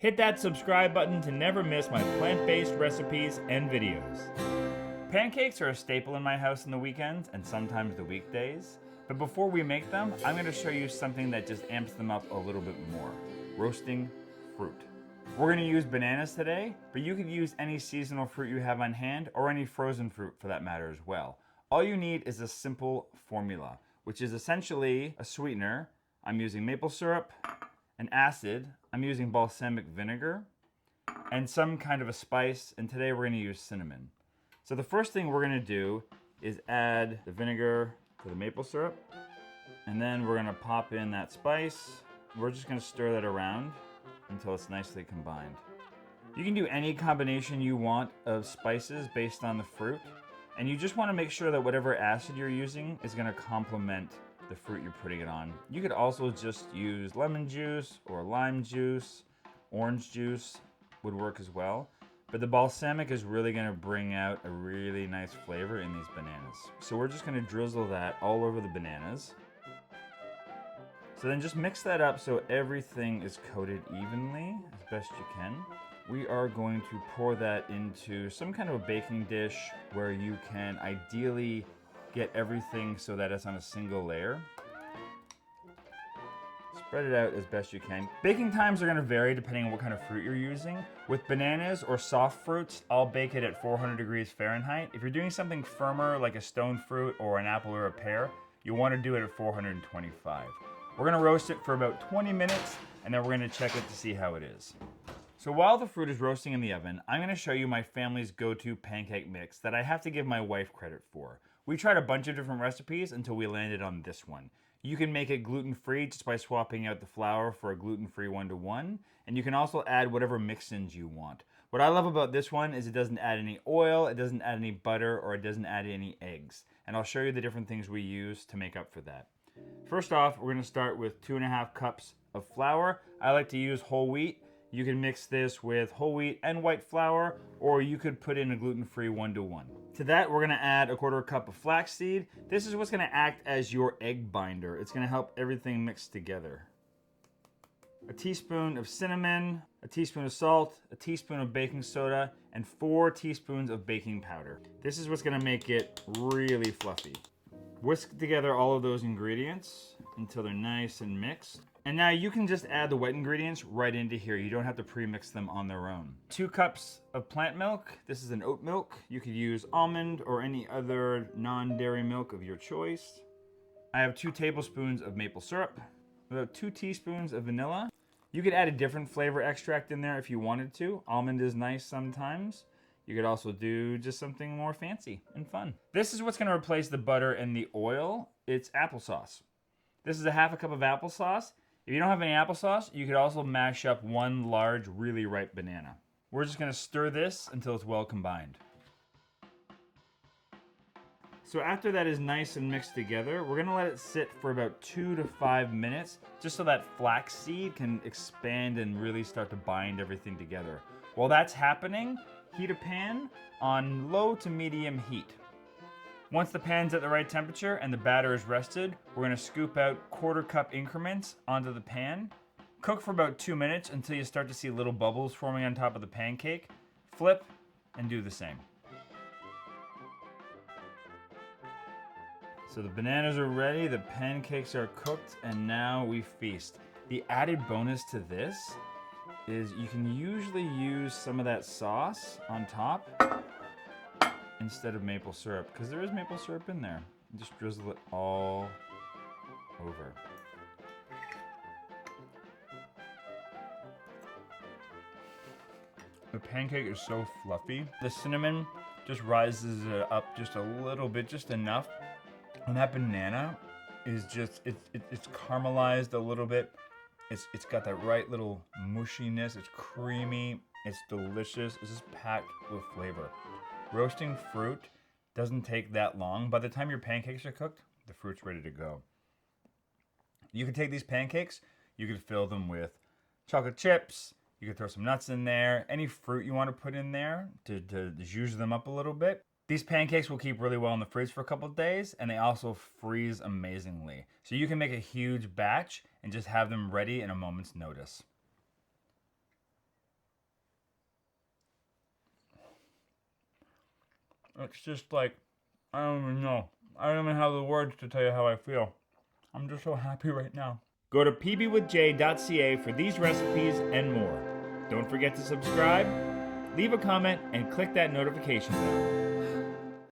Hit that subscribe button to never miss my plant-based recipes and videos. Pancakes are a staple in my house on the weekends and sometimes the weekdays. But before we make them, I'm going to show you something that just amps them up a little bit more. Roasting fruit. We're going to use bananas today, but you could use any seasonal fruit you have on hand or any frozen fruit for that matter as well. All you need is a simple formula, which is essentially a sweetener. I'm using maple syrup, an acid, I'm using balsamic vinegar, and some kind of a spice, and today we're going to use cinnamon. So the first thing we're going to do is add the vinegar to the maple syrup, and then we're going to pop in that spice. We're just going to stir that around until it's nicely combined. You can do any combination you want of spices based on the fruit, and you just want to make sure that whatever acid you're using is going to complement the fruit you're putting it on. You could also just use lemon juice or lime juice, orange juice would work as well. But the balsamic is really going to bring out a really nice flavor in these bananas. So we're just going to drizzle that all over the bananas. So then just mix that up so everything is coated evenly as best you can. We are going to pour that into some kind of a baking dish where you can ideally get everything so that it's on a single layer. Spread it out as best you can. Baking times are going to vary depending on what kind of fruit you're using. With bananas or soft fruits, I'll bake it at 400 degrees Fahrenheit. If you're doing something firmer like a stone fruit or an apple or a pear, you want to do it at 425. We're going to roast it for about 20 minutes and then we're going to check it to see how it is. So while the fruit is roasting in the oven, I'm going to show you my family's go-to pancake mix that I have to give my wife credit for. We tried a bunch of different recipes until we landed on this one. You can make it gluten-free just by swapping out the flour for a gluten-free 1-to-1, and you can also add whatever mix-ins you want. What I love about this one is it doesn't add any oil, it doesn't add any butter, or it doesn't add any eggs. And I'll show you the different things we use to make up for that. First off, we're going to start with 2.5 cups of flour. I like to use whole wheat. You can mix this with whole wheat and white flour, or you could put in a gluten-free 1-to-1. To that, we're gonna add a 1/4 cup of flaxseed. This is what's gonna act as your egg binder. It's gonna help everything mix together. A teaspoon of cinnamon, a teaspoon of salt, a teaspoon of baking soda, and 4 teaspoons of baking powder. This is what's gonna make it really fluffy. Whisk together all of those ingredients until they're nice and mixed. And now you can just add the wet ingredients right into here. You don't have to pre-mix them on their own. 2 cups of plant milk. This is an oat milk. You could use almond or any other non-dairy milk of your choice. I have 2 tablespoons of maple syrup, about 2 teaspoons of vanilla. You could add a different flavor extract in there if you wanted to. Almond is nice sometimes. You could also do just something more fancy and fun. This is what's gonna replace the butter and the oil. It's applesauce. This is a 1/2 cup of applesauce. If you don't have any applesauce, you could also mash up 1 large, really ripe banana. We're just gonna stir this until it's well combined. So after that is nice and mixed together, we're gonna let it sit for about 2 to 5 minutes, just so that flaxseed can expand and really start to bind everything together. While that's happening, heat a pan on low to medium heat. Once the pan's at the right temperature and the batter is rested, we're gonna scoop out 1/4 cup increments onto the pan. Cook for about 2 minutes until you start to see little bubbles forming on top of the pancake. Flip and do the same. So the bananas are ready, the pancakes are cooked, and now we feast. The added bonus to this is you can usually use some of that sauce on top instead of maple syrup, because there is maple syrup in there. Just drizzle it all over. The pancake is so fluffy. The cinnamon just rises it up just a little bit, just enough. And that banana is just, it's caramelized a little bit. It's got that right little mushiness. It's creamy. It's delicious. It's just packed with flavor. Roasting fruit doesn't take that long. By the time your pancakes are cooked, the fruit's ready to go. You can take these pancakes, you could fill them with chocolate chips, you could throw some nuts in there, any fruit you want to put in there to zhuzh them up a little bit. These pancakes will keep really well in the fridge for a couple of days, and they also freeze amazingly. So you can make a huge batch and just have them ready in a moment's notice. It's just like, I don't even know. I don't even have the words to tell you how I feel. I'm just so happy right now. Go to pbwithj.ca for these recipes and more. Don't forget to subscribe, leave a comment, and click that notification bell.